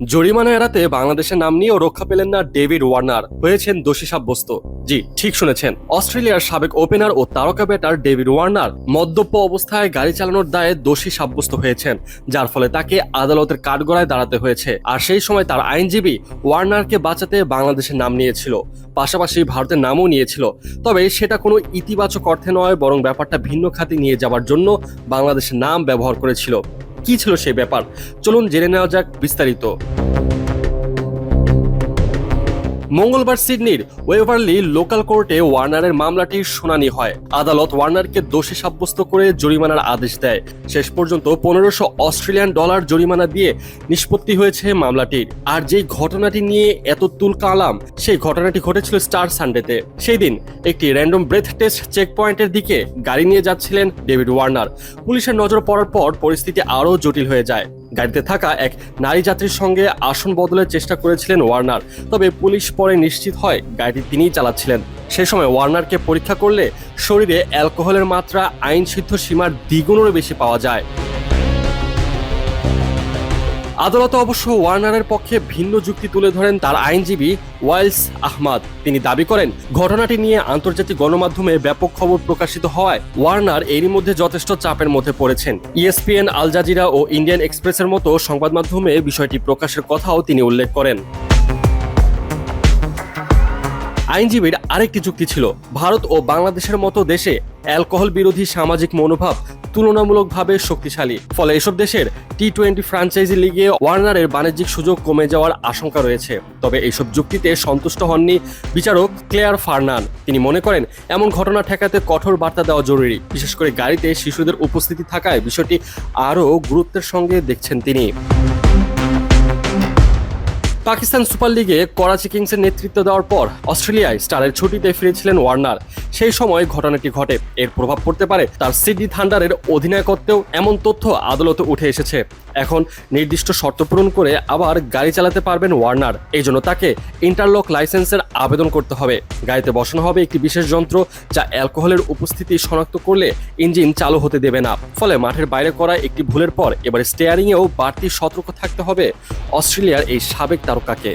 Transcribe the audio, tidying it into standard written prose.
জরিমানা এড়াতে বাংলাদেশের নাম নিয়েও রক্ষা পেলেন না ডেভিড ওয়ার্নার, হয়েছেন দোষী সাব্যস্ত। জি, ঠিক শুনেছেন, অস্ট্রেলিয়ার সাবেক ওপেনার ও তারকা ব্যাটার ডেভিড ওয়ার্নার মদ্যপ অবস্থায় গাড়ি চালানোর দায়ে দোষী সাব্যস্ত হয়েছেন, যার ফলে তাকে আদালতের কাঠগড়ায় দাঁড়াতে হয়েছে। আর সেই সময় তার আইনজীবী ওয়ার্নারকে বাঁচাতে বাংলাদেশের নাম নিয়েছিল, পাশাপাশি ভারতের নামও নিয়েছিল। তবে সেটা কোনো ইতিবাচক অর্থে নয়, বরং ব্যাপারটা ভিন্ন খাতে নিয়ে যাবার জন্য বাংলাদেশের নাম ব্যবহার করেছিল। কি ছিল সেই ব্যাপার, চলুন জেনে নেওয়া যাক বিস্তারিত। মঙ্গলবার সিডনির ওয়েভারলি লোকাল কোর্টে ওয়ার্নারের মামলাটির শুনানি হয়। আদালত ওয়ার্নারকে দোষী সাব্যস্ত করে জরিমানার আদেশ দেয়। শেষ পর্যন্ত 1500 অস্ট্রেলিয়ান ডলার জরিমানা দিয়ে নিষ্পত্তি হয়েছে মামলাটির। আর যেই ঘটনাটি নিয়ে এত তুলকালাম, সেই ঘটনাটি ঘটেছিল স্টার সানডেতে। সেই দিন একটি র্যান্ডম ব্রেথ টেস্ট চেক পয়েন্টের দিকে গাড়ি নিয়ে যাচ্ছিলেন ডেভিড ওয়ার্নার। পুলিশের নজর পড়ার পর পরিস্থিতি আরও জটিল হয়ে যায়। গাড়িতে থাকা এক নারী যাত্রীর সঙ্গে আসন বদলের চেষ্টা করেছিলেন ওয়ার্নার, তবে পুলিশ পরে নিশ্চিত হয় গাড়িটি তিনিই চালাচ্ছিলেন। সে সময় ওয়ার্নারকে পরীক্ষা করলে শরীরে অ্যালকোহলের মাত্রা আইনসিদ্ধ সীমার দ্বিগুণেরও বেশি পাওয়া যায়। আদালতে অবশ্য ওয়ার্নারের পক্ষে ভিন্ন যুক্তি তুলে ধরেন তার আইনজীবী ওয়াইলস আহমাদ। তিনি দাবি করেন, ঘটনাটি নিয়ে আন্তর্জাতিক গণমাধ্যমে ব্যাপক খবর প্রকাশিত হওয়ায় ওয়ার্নার এরই মধ্যে যথেষ্ট চাপের মধ্যে পড়েছেন। ইএসপিএন, আল জাজিরা ও ইন্ডিয়ান এক্সপ্রেসের মতো সংবাদ মাধ্যমে বিষয়টি প্রকাশের কথাও তিনি উল্লেখ করেন। আইনজীবীর আরেকটি যুক্তি ছিল, ভারত ও বাংলাদেশের মতো দেশে অ্যালকোহল বিরোধী সামাজিক মনোভাব তুলনামূলকভাবে শক্তিশালী, ফলে এসব দেশের টি-20 ফ্র্যাঞ্চাইজি লিগে ওয়ার্নারের বাণিজ্যিক সুযোগ কমে যাওয়ার আশঙ্কা রয়েছে। তবে এইসব যুক্তিতে সন্তুষ্ট হননি বিচারক ক্লেয়ার ফার্নান। তিনি মনে করেন, এমন ঘটনা ঠেকাতে কঠোর বার্তা দেওয়া জরুরি, বিশেষ করে গাড়িতে শিশুদের উপস্থিতি থাকায় বিষয়টি আরও গুরুত্বের সঙ্গে দেখছেন তিনি। পাকিস্তান সুপার লিগে করাচি কিংসের নেতৃত্ব দেওয়ার পর অস্ট্রেলিয়ায় স্টারের ছুটিতে ফিরেছিলেন ওয়ার্নার। সেই সময় ঘটনাটি ঘটে। এর প্রভাব পড়তে পারে তার সিডনি থান্ডারের অধিনায়কত্বেও, এমন তথ্য আদালতে উঠে এসেছে। এখন নির্দিষ্ট শর্ত পূরণ করে আবার গাড়ি চালাতে পারবেন ওয়ার্নার। এই জন্য তাকে ইন্টারলক লাইসেন্সের আবেদন করতে হবে। গাড়িতে বসানো হবে একটি বিশেষ যন্ত্র, যা অ্যালকোহলের উপস্থিতি শনাক্ত করলে ইঞ্জিন চালু হতে দেবে না। ফলে মাঠের বাইরে করা একটি ভুলের পর এবার স্টিয়ারিংয়েও বাড়তি সতর্ক থাকতে হবে অস্ট্রেলিয়ার এই সাবেক তারকাকে।